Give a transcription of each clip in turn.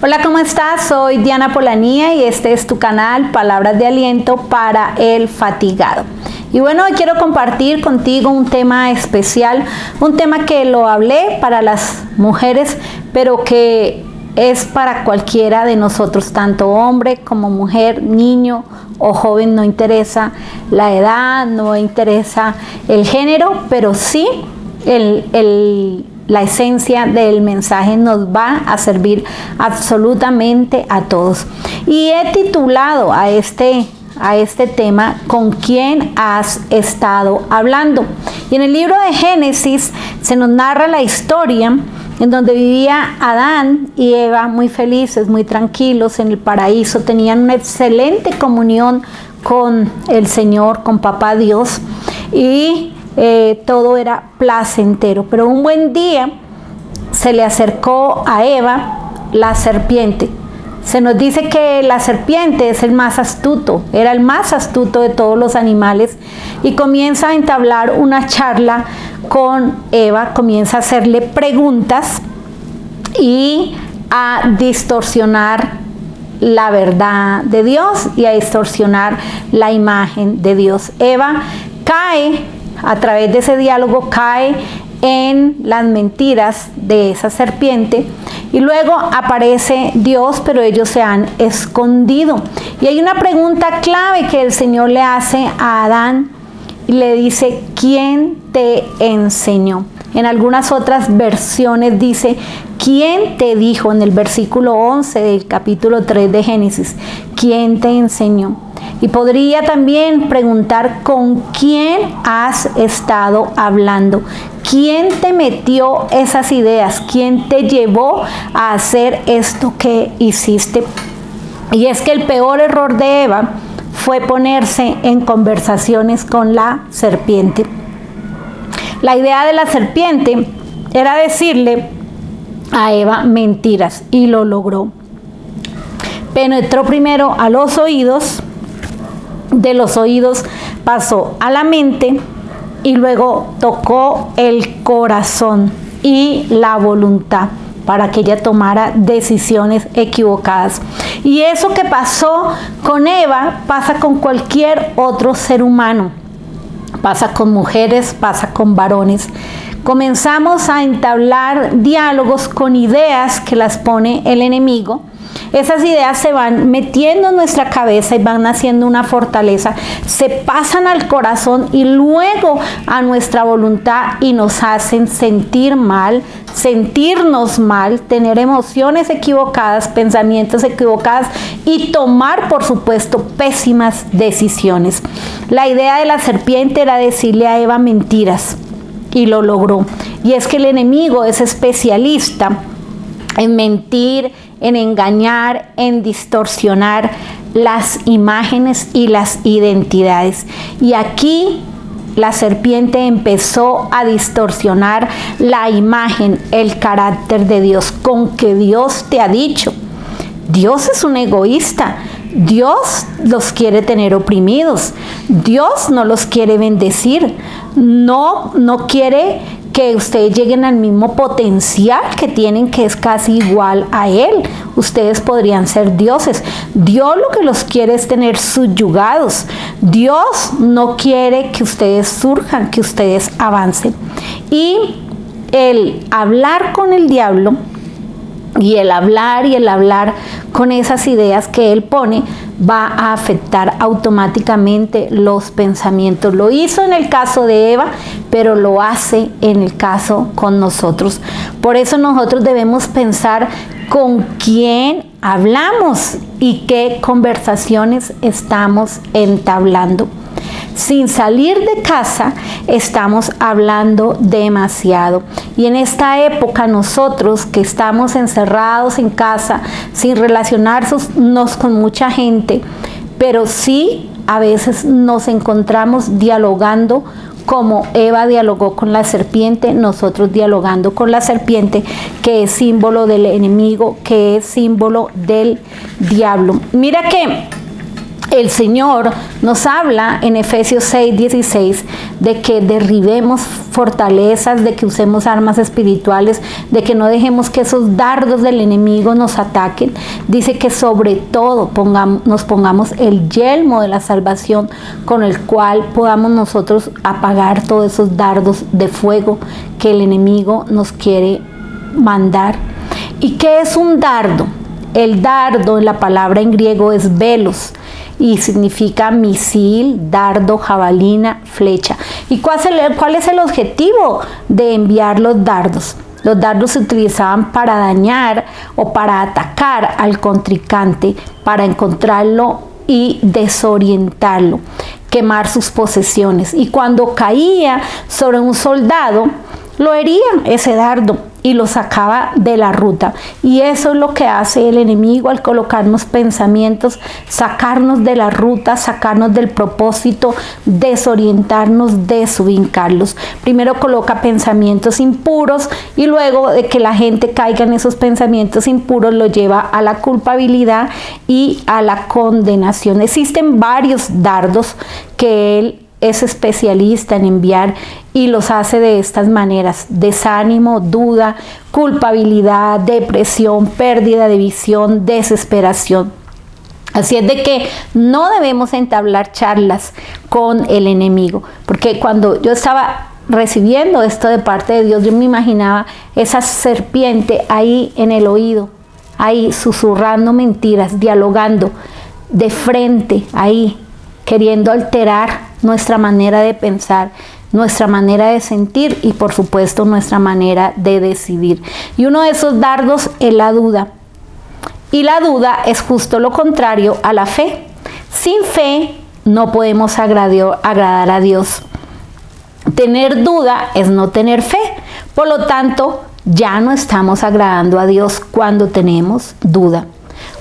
Hola, ¿cómo estás? Soy Diana Polanía y este es tu canal Palabras de Aliento para el Fatigado. Y bueno, hoy quiero compartir contigo un tema especial, un tema que lo hablé para las mujeres, pero que es para cualquiera de nosotros, tanto hombre como mujer, niño o joven, no interesa la edad, no interesa el género, pero sí la esencia del mensaje nos va a servir absolutamente a todos. Y he titulado a este tema, ¿con quién has estado hablando? Y en el libro de Génesis se nos narra la historia en donde vivía Adán y Eva muy felices, muy tranquilos en el paraíso, tenían una excelente comunión con el Señor, con Papá Dios, y todo era placentero. Pero un buen día se le acercó a Eva la serpiente. Se nos dice que la serpiente es el más astuto, era el más astuto de todos los animales, y comienza a entablar una charla con Eva, comienza a hacerle preguntas y a distorsionar la verdad de Dios y a distorsionar la imagen de Dios. Eva cae, a través de ese diálogo, cae en las mentiras de esa serpiente, y luego aparece Dios, pero ellos se han escondido. Y hay una pregunta clave que el Señor le hace a Adán y le dice: ¿quién te enseñó? En algunas otras versiones dice: ¿quién te dijo? En el versículo 11 del capítulo 3 de Génesis, ¿quién te enseñó? Y podría también preguntar: ¿con quién has estado hablando? ¿Quién te metió esas ideas? ¿Quién te llevó a hacer esto que hiciste? Y es que el peor error de Eva fue ponerse en conversaciones con la serpiente. La idea de la serpiente era decirle a Eva mentiras, y lo logró. Penetró primero a los oídos, de los oídos pasó a la mente y luego tocó el corazón y la voluntad para que ella tomara decisiones equivocadas. Y eso que pasó con Eva pasa con cualquier otro ser humano, pasa con mujeres, pasa con varones. Comenzamos a entablar diálogos con ideas que las pone el enemigo. Esas ideas se van metiendo en nuestra cabeza y van haciendo una fortaleza, se pasan al corazón y luego a nuestra voluntad y nos hacen sentir mal, sentirnos mal, tener emociones equivocadas, pensamientos equivocados y tomar, por supuesto, pésimas decisiones. La idea de la serpiente era decirle a Eva mentiras, y lo logró. Y es que el enemigo es especialista en mentir, en engañar, en distorsionar las imágenes y las identidades. Y aquí la serpiente empezó a distorsionar la imagen, el carácter de Dios, con que Dios te ha dicho. Dios es un egoísta. Dios los quiere tener oprimidos. Dios no los quiere bendecir. No quiere que ustedes lleguen al mismo potencial que tienen, que es casi igual a Él. Ustedes podrían ser dioses. Dios lo que los quiere es tener subyugados. Dios no quiere que ustedes surjan, que ustedes avancen. Y el hablar con el diablo y el hablar con esas ideas que él pone va a afectar automáticamente los pensamientos. Lo hizo en el caso de Eva, pero lo hace en el caso con nosotros. Por eso nosotros debemos pensar con quién hablamos y qué conversaciones estamos entablando. Sin salir de casa estamos hablando demasiado, y en esta época nosotros que estamos encerrados en casa sin relacionarnos con mucha gente, pero sí a veces nos encontramos dialogando como Eva dialogó con la serpiente, nosotros dialogando con la serpiente, que es símbolo del enemigo, que es símbolo del diablo. Mira que el Señor nos habla en Efesios 6:16 de que derribemos fortalezas, de que usemos armas espirituales, de que no dejemos que esos dardos del enemigo nos ataquen. Dice que sobre todo nos pongamos el yelmo de la salvación, con el cual podamos nosotros apagar todos esos dardos de fuego que el enemigo nos quiere mandar. ¿Y qué es un dardo? El dardo en la palabra en griego es velos y significa misil, dardo, jabalina, flecha. ¿Y cuál es el objetivo de enviar los dardos? Los dardos se utilizaban para dañar o para atacar al contrincante, para encontrarlo y desorientarlo, quemar sus posesiones. Y cuando caía sobre un soldado, lo hería ese dardo y lo sacaba de la ruta. Y eso es lo que hace el enemigo al colocarnos pensamientos, sacarnos de la ruta, sacarnos del propósito, desorientarnos, desubicarlos. Primero coloca pensamientos impuros y luego de que la gente caiga en esos pensamientos impuros lo lleva a la culpabilidad y a la condenación. Existen varios dardos que él es especialista en enviar y los hace de estas maneras: desánimo, duda, culpabilidad, depresión, pérdida de visión, desesperación. Así es de que no debemos entablar charlas con el enemigo, porque cuando yo estaba recibiendo esto de parte de Dios, yo me imaginaba esa serpiente ahí en el oído, ahí susurrando mentiras, dialogando de frente, ahí queriendo alterar nuestra manera de pensar, nuestra manera de sentir y por supuesto nuestra manera de decidir. Y uno de esos dardos es la duda. Y la duda es justo lo contrario a la fe. Sin fe no podemos agradar a Dios. Tener duda es no tener fe. Por lo tanto, ya no estamos agradando a Dios cuando tenemos duda.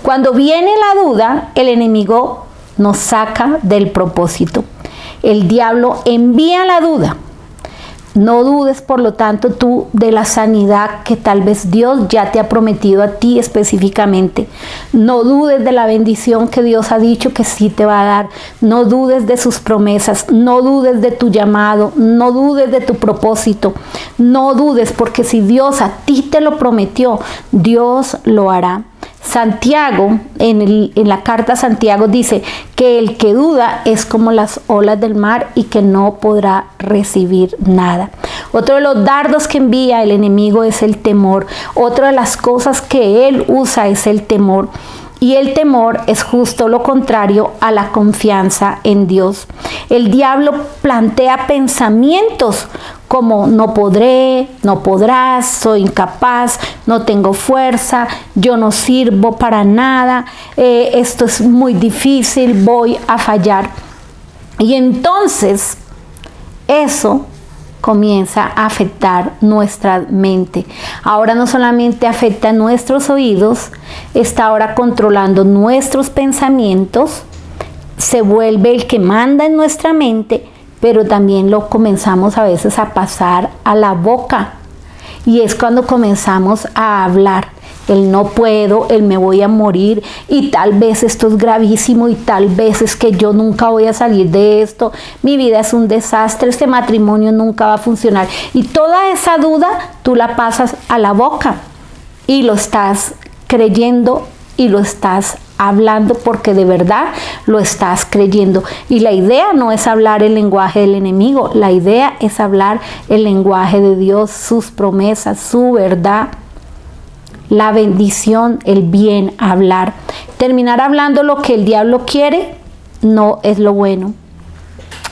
Cuando viene la duda, el enemigo nos saca del propósito. El diablo envía la duda. No dudes, por lo tanto, tú de la sanidad que tal vez Dios ya te ha prometido a ti específicamente. No dudes de la bendición que Dios ha dicho que sí te va a dar. No dudes de sus promesas. No dudes de tu llamado. No dudes de tu propósito. No dudes, porque si Dios a ti te lo prometió, Dios lo hará. Santiago, en la carta a Santiago dice que el que duda es como las olas del mar y que no podrá recibir nada. Otro de los dardos que envía el enemigo es el temor. Otra de las cosas que él usa es el temor. Y el temor es justo lo contrario a la confianza en Dios. El diablo plantea pensamientos como no podré, no podrás, soy incapaz, no tengo fuerza, yo no sirvo para nada, esto es muy difícil, voy a fallar. Y entonces eso comienza a afectar nuestra mente. Ahora no solamente afecta nuestros oídos, está ahora controlando nuestros pensamientos, se vuelve el que manda en nuestra mente, pero también lo comenzamos a veces a pasar a la boca. Y es cuando comenzamos a hablar. El no puedo, el me voy a morir, y tal vez esto es gravísimo, y tal vez es que yo nunca voy a salir de esto, mi vida es un desastre, este matrimonio nunca va a funcionar. Y toda esa duda tú la pasas a la boca y lo estás creyendo y lo estás hablando porque de verdad lo estás creyendo. Y la idea no es hablar el lenguaje del enemigo, la idea es hablar el lenguaje de Dios, sus promesas, su verdad, la bendición, el bien hablar. Terminar hablando lo que el diablo quiere no es lo bueno.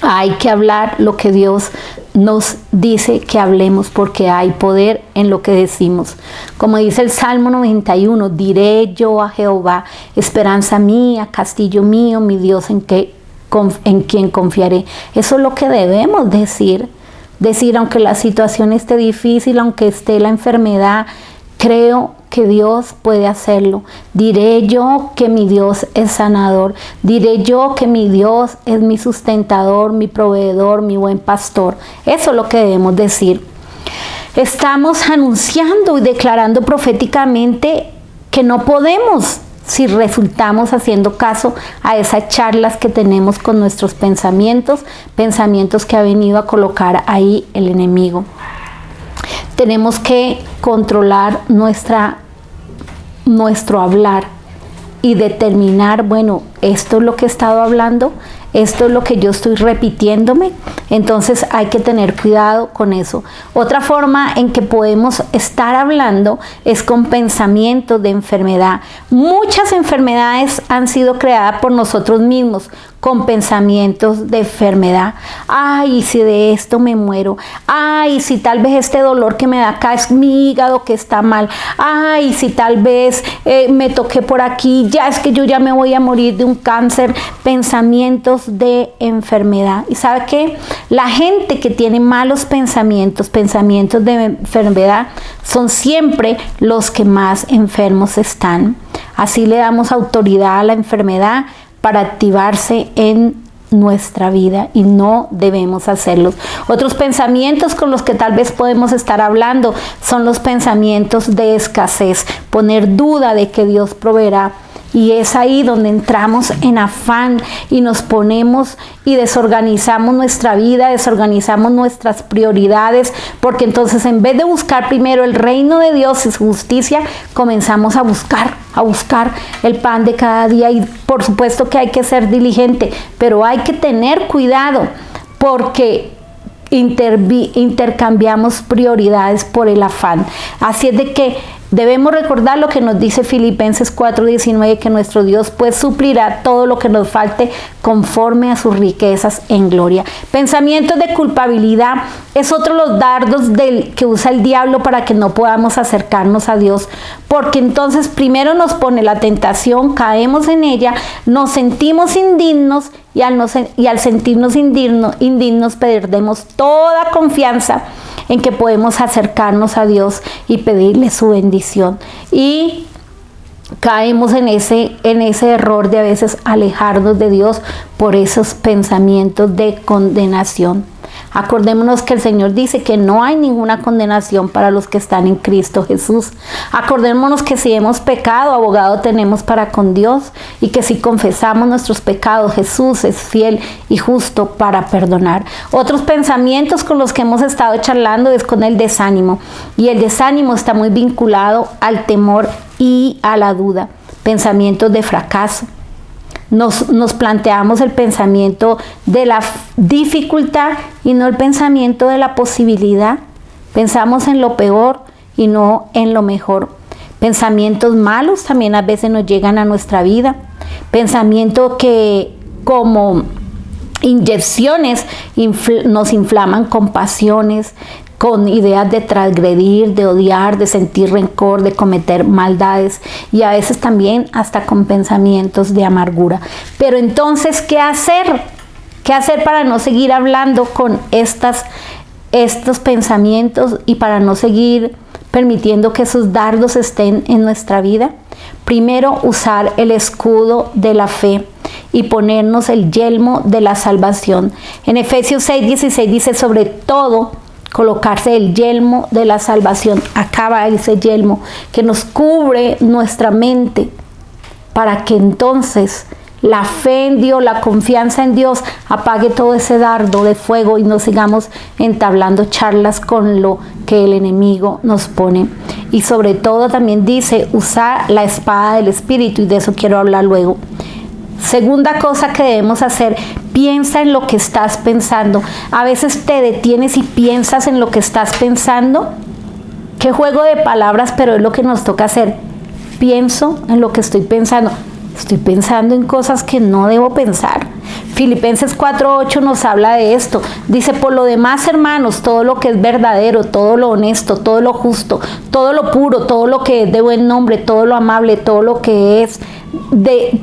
Hay que hablar lo que Dios nos dice que hablemos, porque hay poder en lo que decimos. Como dice el Salmo 91, diré yo a Jehová, esperanza mía, castillo mío, mi Dios en quien confiaré. Eso es lo que debemos decir. Decir, aunque la situación esté difícil, aunque esté la enfermedad, creo que Dios puede hacerlo. Diré yo que mi Dios es sanador. Diré yo que mi Dios es mi sustentador, mi proveedor, mi buen pastor. Eso es lo que debemos decir. Estamos anunciando y declarando proféticamente que no podemos si resultamos haciendo caso a esas charlas que tenemos con nuestros pensamientos que ha venido a colocar ahí el enemigo. Tenemos que controlar nuestro hablar y determinar, bueno, esto es lo que he estado hablando, esto es lo que yo estoy repitiéndome, entonces hay que tener cuidado con eso. Otra forma en que podemos estar hablando es con pensamientos de enfermedad. Muchas enfermedades han sido creadas por nosotros mismos con pensamientos de enfermedad. Ay, si de esto me muero. Ay, si tal vez este dolor que me da acá es mi hígado que está mal. Ay, si tal vez me toqué por aquí, ya es que yo ya me voy a morir de un cáncer. Pensamientos de enfermedad. ¿Y sabe qué? La gente que tiene malos pensamientos de enfermedad, son siempre los que más enfermos están. Así le damos autoridad a la enfermedad para activarse en nuestra vida y no debemos hacerlos. Otros pensamientos con los que tal vez podemos estar hablando son los pensamientos de escasez, poner duda de que Dios proveerá. Y es ahí donde entramos en afán y nos ponemos y desorganizamos nuestra vida, desorganizamos nuestras prioridades, porque entonces en vez de buscar primero el reino de Dios y su justicia, comenzamos a buscar el pan de cada día. Y por supuesto que hay que ser diligente, pero hay que tener cuidado porque intercambiamos prioridades por el afán. Así es de que debemos recordar lo que nos dice Filipenses 4:19, que nuestro Dios pues suplirá todo lo que nos falte conforme a sus riquezas en gloria. Pensamientos de culpabilidad es otro de los dardos que usa el diablo para que no podamos acercarnos a Dios, porque entonces primero nos pone la tentación, caemos en ella, nos sentimos indignos y al sentirnos indignos perdemos toda confianza en que podemos acercarnos a Dios y pedirle su bendición. Y caemos en ese error de a veces alejarnos de Dios por esos pensamientos de condenación. Acordémonos que el Señor dice que no hay ninguna condenación para los que están en Cristo Jesús. Acordémonos que si hemos pecado, abogado tenemos para con Dios, y que si confesamos nuestros pecados, Jesús es fiel y justo para perdonar. Otros pensamientos con los que hemos estado charlando es con el desánimo, y el desánimo está muy vinculado al temor y a la duda. Pensamientos de fracaso. Nos planteamos el pensamiento de la dificultad y no el pensamiento de la posibilidad. Pensamos en lo peor y no en lo mejor. Pensamientos malos también a veces nos llegan a nuestra vida. Pensamientos que como inyecciones nos inflaman con pasiones, con ideas de transgredir, de odiar, de sentir rencor, de cometer maldades, y a veces también hasta con pensamientos de amargura. Pero entonces, ¿qué hacer? ¿Qué hacer para no seguir hablando con estos pensamientos y para no seguir permitiendo que esos dardos estén en nuestra vida? Primero, usar el escudo de la fe y ponernos el yelmo de la salvación. En Efesios 6:16 dice: sobre todo, colocarse el yelmo de la salvación. Acaba ese yelmo que nos cubre nuestra mente, para que entonces la fe en Dios, la confianza en Dios apague todo ese dardo de fuego y no sigamos entablando charlas con lo que el enemigo nos pone. Y sobre todo también dice usar la espada del Espíritu, y de eso quiero hablar luego. Segunda cosa que debemos hacer: piensa en lo que estás pensando. A veces te detienes y piensas en lo que estás pensando. Qué juego de palabras, pero es lo que nos toca hacer. Pienso en lo que estoy pensando. Estoy pensando en cosas que no debo pensar. Filipenses 4:8 nos habla de esto. Dice: por lo demás, hermanos, todo lo que es verdadero, todo lo honesto, todo lo justo, todo lo puro, todo lo que es de buen nombre, todo lo amable, todo lo que es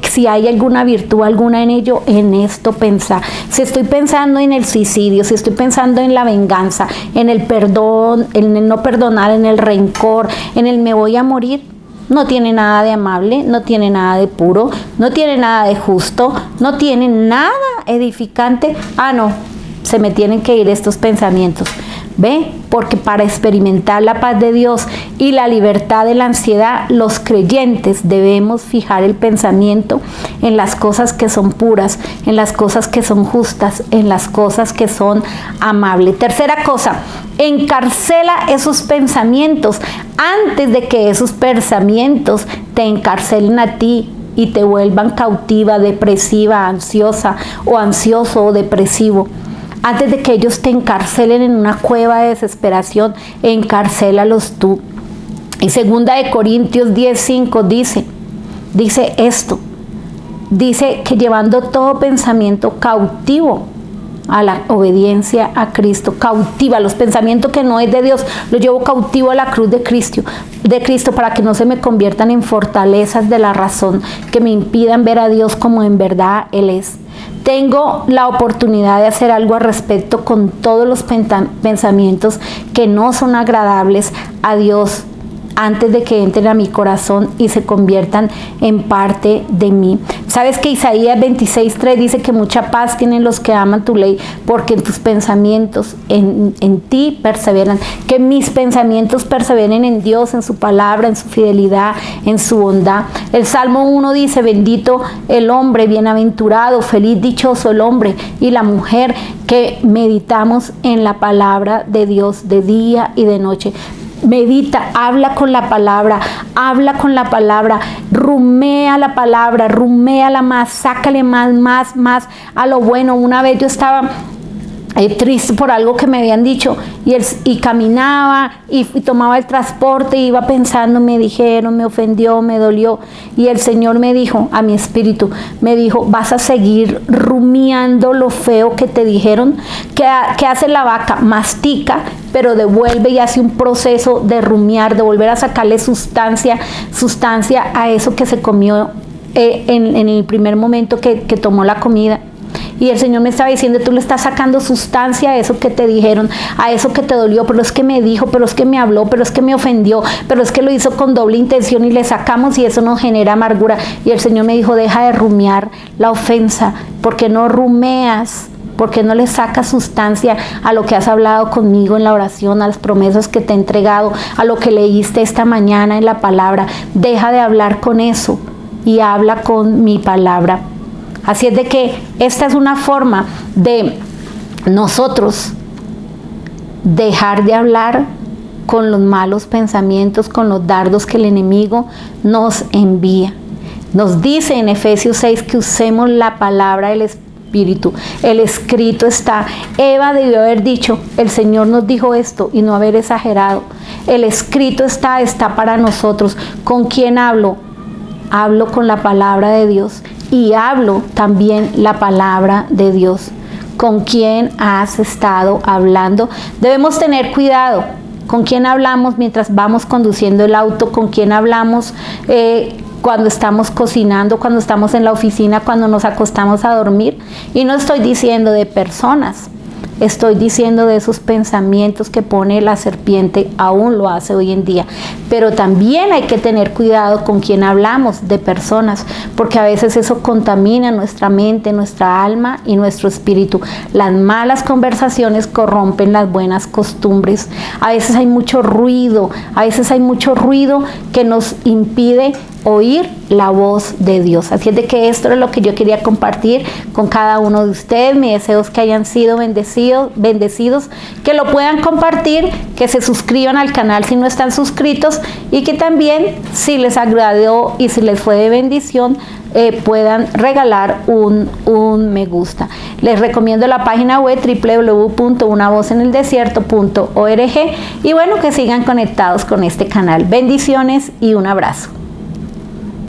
si hay alguna virtud alguna en ello, en esto pensar. Si estoy pensando en el suicidio, si estoy pensando en la venganza, en el perdón, en el no perdonar, en el rencor, en el me voy a morir, no tiene nada de amable, no tiene nada de puro, no tiene nada de justo, no tiene nada edificante. No, se me tienen que ir estos pensamientos. ¿Ve? Porque para experimentar la paz de Dios y la libertad de la ansiedad, los creyentes debemos fijar el pensamiento en las cosas que son puras, en las cosas que son justas, en las cosas que son amables. Tercera cosa, encarcela esos pensamientos antes de que esos pensamientos te encarcelen a ti y te vuelvan cautiva, depresiva, ansiosa o ansioso o depresivo. Antes de que ellos te encarcelen en una cueva de desesperación, encarcélalos tú. Y 2 Corintios 10:5 dice esto. Dice que llevando todo pensamiento cautivo a la obediencia a Cristo, cautiva los pensamientos que no es de Dios, los llevo cautivo a la cruz de Cristo para que no se me conviertan en fortalezas de la razón que me impidan ver a Dios como en verdad Él es. Tengo la oportunidad de hacer algo al respecto con todos los pensamientos que no son agradables a Dios antes de que entren a mi corazón y se conviertan en parte de mí. ¿Sabes que Isaías 26:3 dice que mucha paz tienen los que aman tu ley, porque en tus pensamientos en ti perseveran? Que mis pensamientos perseveren en Dios, en su palabra, en su fidelidad, en su bondad. El Salmo 1 dice: bendito el hombre, bienaventurado, feliz, dichoso el hombre y la mujer que meditamos en la palabra de Dios de día y de noche. Medita, habla con la palabra, rumea la palabra, ruméala más, sácale más a lo bueno. Una vez yo estaba triste por algo que me habían dicho y caminaba y tomaba el transporte, iba pensando, me dijeron, me ofendió, me dolió, y el Señor me dijo a mi espíritu, me dijo: vas a seguir rumiando lo feo que te dijeron. ¿Qué hace la vaca? Mastica, pero devuelve y hace un proceso de rumiar, de volver a sacarle sustancia a eso que se comió en el primer momento que tomó la comida. Y el Señor me estaba diciendo: tú le estás sacando sustancia a eso que te dijeron, a eso que te dolió, pero es que me dijo, pero es que me habló, pero es que me ofendió, pero es que lo hizo con doble intención, y le sacamos y eso nos genera amargura. Y el Señor me dijo: deja de rumiar la ofensa, porque no rumeas, porque no le sacas sustancia a lo que has hablado conmigo en la oración, a las promesas que te he entregado, a lo que leíste esta mañana en la palabra. Deja de hablar con eso y habla con mi palabra. Así es de que esta es una forma de nosotros dejar de hablar con los malos pensamientos, con los dardos que el enemigo nos envía. Nos dice en Efesios 6 que usemos la palabra del Espíritu. El escrito está. Eva debió haber dicho: el Señor nos dijo esto, y no haber exagerado. El escrito está para nosotros. ¿Con quién hablo? Hablo con la palabra de Dios. Y hablo también la palabra de Dios. ¿Con quién has estado hablando? Debemos tener cuidado con quién hablamos mientras vamos conduciendo el auto, con quién hablamos cuando estamos cocinando, cuando estamos en la oficina, cuando nos acostamos a dormir. Y no estoy diciendo de personas, estoy diciendo de esos pensamientos que pone la serpiente, aún lo hace hoy en día. Pero también hay que tener cuidado con quién hablamos, de personas, porque a veces eso contamina nuestra mente, nuestra alma y nuestro espíritu. Las malas conversaciones corrompen las buenas costumbres. A veces hay mucho ruido que nos impide oír la voz de Dios. Así es de que esto es lo que yo quería compartir con cada uno de ustedes. Mi deseo es que hayan sido bendecidos, que lo puedan compartir, que se suscriban al canal si no están suscritos, y que también, si les agradó y si les fue de bendición, puedan regalar un me gusta. Les recomiendo la página web www.unavozeneldesierto.org, y bueno, que sigan conectados con este canal. Bendiciones y un abrazo.